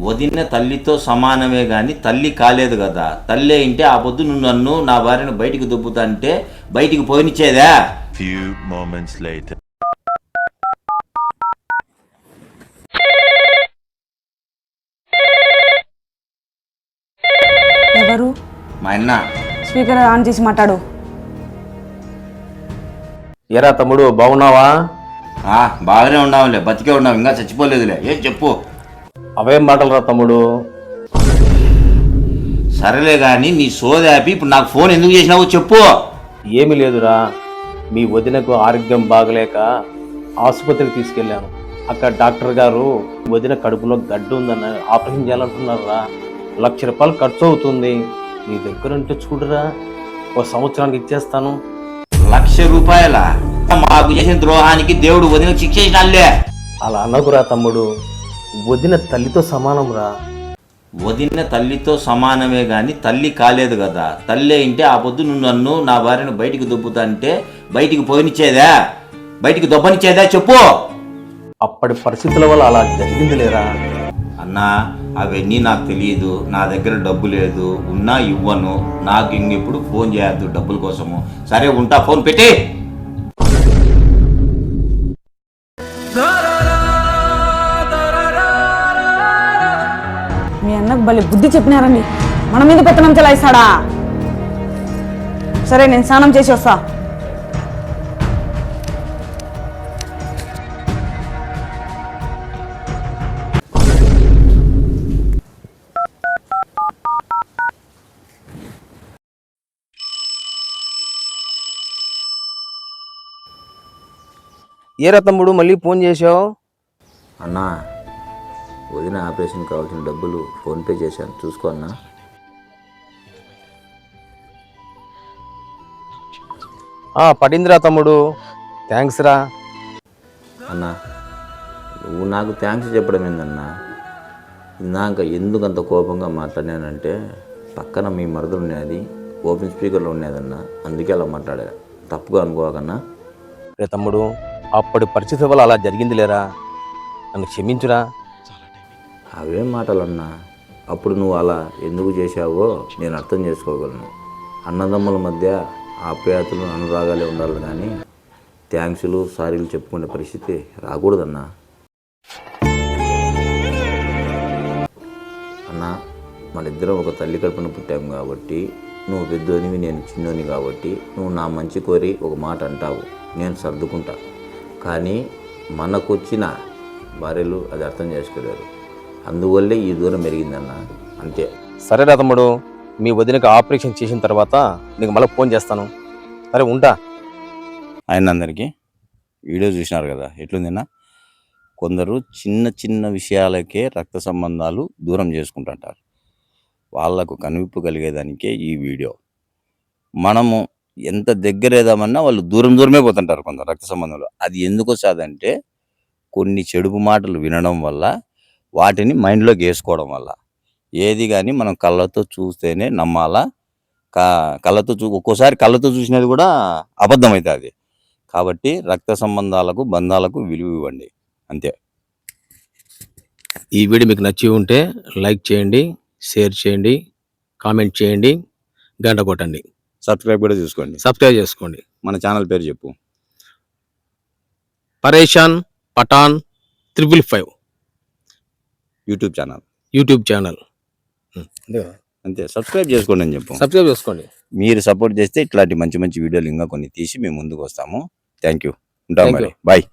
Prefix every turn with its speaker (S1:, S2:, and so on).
S1: వదిన తల్లితో సమానమే కానీ తల్లి కాలేదు కదా. తల్లి అంటే ఆ పొద్దు నువ్వు నన్ను నా భార్యను బయటికి దుబ్బుతా అంటే బయటికి పోయినిచ్చేదా?
S2: Few moments later.
S3: ఎవరు?
S1: మా అన్న.
S3: స్పీకర్ ఆన్ చేసి మాట్లాడు.
S4: ఏరా తమ్ముడు బాగున్నావా?
S1: బాగానే ఉన్నావులే, బతికే ఉన్నావు, ఇంకా చచ్చిపోలేదులే. ఏం చెప్పు.
S4: అవేం మాటలు రా తమ్ముడు.
S1: సరేలే కానీ నీ సోదాపి ఇప్పుడు నాకు ఫోన్ ఎందుకు చేసినావో చెప్పు.
S4: ఏమీ లేదురా, మీ వదినకు ఆరోగ్యం బాగలేక ఆసుపత్రికి తీసుకెళ్ళాను. అక్కడ డాక్టర్ గారు వదిన కడుపులో గడ్డు ఉందన్న ఆపరేషన్ చేయాలంటున్నారా. 1,00,000 రూపాయలు ఖర్చు అవుతుంది. నీ దగ్గర ఉంటే చూడరా, 1 సంవత్సరానికి ఇచ్చేస్తాను.
S1: 1,00,000 రూపాయల? మాకు చేసిన ద్రోహానికి దేవుడు వదిన శిక్ష చేసినాలే.
S4: అలా అనకురా తమ్ముడు, వదిన తల్లితో సమానం రా.
S1: వదిన తల్లితో సమానమే కానీ తల్లి కాలేదు కదా. తల్లి అంటే ఆ పొద్దు నువ్వు నన్ను నా భార్యను బయటికి దుబ్బుతా అంటే బయటికి పోయినిచ్చేదా? బయటికి దొబ్బనిచ్చేదా చెప్పు.
S4: అప్పటి పరిస్థితుల వల్ల అలా జరిగింది లేరా.
S1: అన్నా అవన్నీ నాకు తెలియదు, నా దగ్గర డబ్బు లేదు, ఉన్నా ఇవ్వను. నాకు ఇంకెప్పుడు ఫోన్ చేయొద్దు డబ్బుల కోసము. సరే ఉంటా, ఫోన్ పెట్టి.
S3: మీ అన్నకు భలే బుద్ధి చెప్పినారండి. మన మీద పెత్తనం చెలాయిస్తాడా? సరే నేను స్నానం చేసి వస్తా.
S4: ఏరా తమ్ముడు మళ్ళీ ఫోన్ చేసావు?
S1: అన్నా వదిన ఆపరేషన్ కావాల్సిన డబ్బులు ఫోన్పే చేశాను, చూసుకో అన్నా.
S4: పడిందిరా తమ్ముడు, థ్యాంక్స్ రా.
S1: అన్నా నువ్వు నాకు థ్యాంక్స్ చెప్పడం ఏందన్నా. ఇందాక ఎందుకు అంత కోపంగా మాట్లాడానంటే పక్కన మీ మరదలు ఉన్నది, ఓపెన్ స్పీకర్లో ఉన్నదన్నా, అందుకే అలా మాట్లాడా. తప్పుగా అనుకోకన్నా.
S4: రే తమ్ముడు, అప్పటి పరిస్థితి వల్ల అలా జరిగింది లేరా, నన్ను క్షమించురా.
S1: అవే మాటలన్నా. అప్పుడు నువ్వు అలా ఎందుకు చేశావో నేను అర్థం చేసుకోగలను. అన్నదమ్ముల మధ్య ఆప్యాయతలు అనురాగాలే ఉండాలి కానీ థ్యాంక్స్లు సారీలు చెప్పుకునే పరిస్థితి రాకూడదన్నా. అన్నా మనిద్దరం ఒక తల్లి కడుపున పుట్టాము కాబట్టి, నువ్వు పెద్దోనివి నేను చిన్నోని కాబట్టి నువ్వు నా మంచి కోరి ఒక మాట అంటావు, నేను సర్దుకుంటా. కానీ మనకొచ్చిన భార్యలు అది అర్థం చేసుకోలేరు, అందువల్లే ఈ దూరం పెరిగిందన్న, అంతే.
S4: సరేరా తమ్ముడు, మీ వదినకి ఆపరేషన్ చేసిన తర్వాత నీకు మళ్ళీ ఫోన్ చేస్తాను. సరే ఉంటా.
S1: అందరికీ వీడియో చూసినారు కదా ఎట్లుందిన్నా. కొందరు చిన్న చిన్న విషయాలకే రక్త సంబంధాలు దూరం చేసుకుంటుంటారు. వాళ్లకు కనువిప్పు కలిగేదానికే ఈ వీడియో. మనము ఎంత దగ్గరేదామన్నా వాళ్ళు దూరమే పోతుంటారు కొందరు రక్త సంబంధంలో. అది ఎందుకు వస్తుందంటే కొన్ని చెడుపు మాటలు వినడం వల్ల, వాటిని మైండ్లోకి వేసుకోవడం వల్ల. ఏది కానీ మనం కళ్ళతో చూస్తేనే నమ్మాలా. ఒక్కోసారి కళ్ళతో చూసినది కూడా అబద్ధం అవుతుంది. కాబట్టి రక్త సంబంధాలకు బంధాలకు విలువ ఇవ్వండి, అంతే.
S4: ఈ వీడియో మీకు నచ్చి ఉంటే లైక్ చేయండి, షేర్ చేయండి, కామెంట్ చేయండి, గంట కొట్టండి.
S1: సబ్స్క్రైబ్ కూడా చూసుకోండి.
S4: సబ్స్క్రైబ్ చేసుకోండి.
S1: మన ఛానల్ పేరు చెప్పు.
S4: పరేషాన్ పఠాన్ 555 యూట్యూబ్ ఛానల్
S1: అంతే. సబ్స్క్రైబ్ చేసుకోండి అని చెప్పు.
S4: సబ్స్క్రైబ్ చేసుకోండి.
S1: మీరు సపోర్ట్ చేస్తే ఇట్లాంటి మంచి మంచి వీడియోలు ఇంకా కొన్ని తీసి మేము ముందుకు వస్తాము. Thank you. ఉంటాం మరి. బాయ్.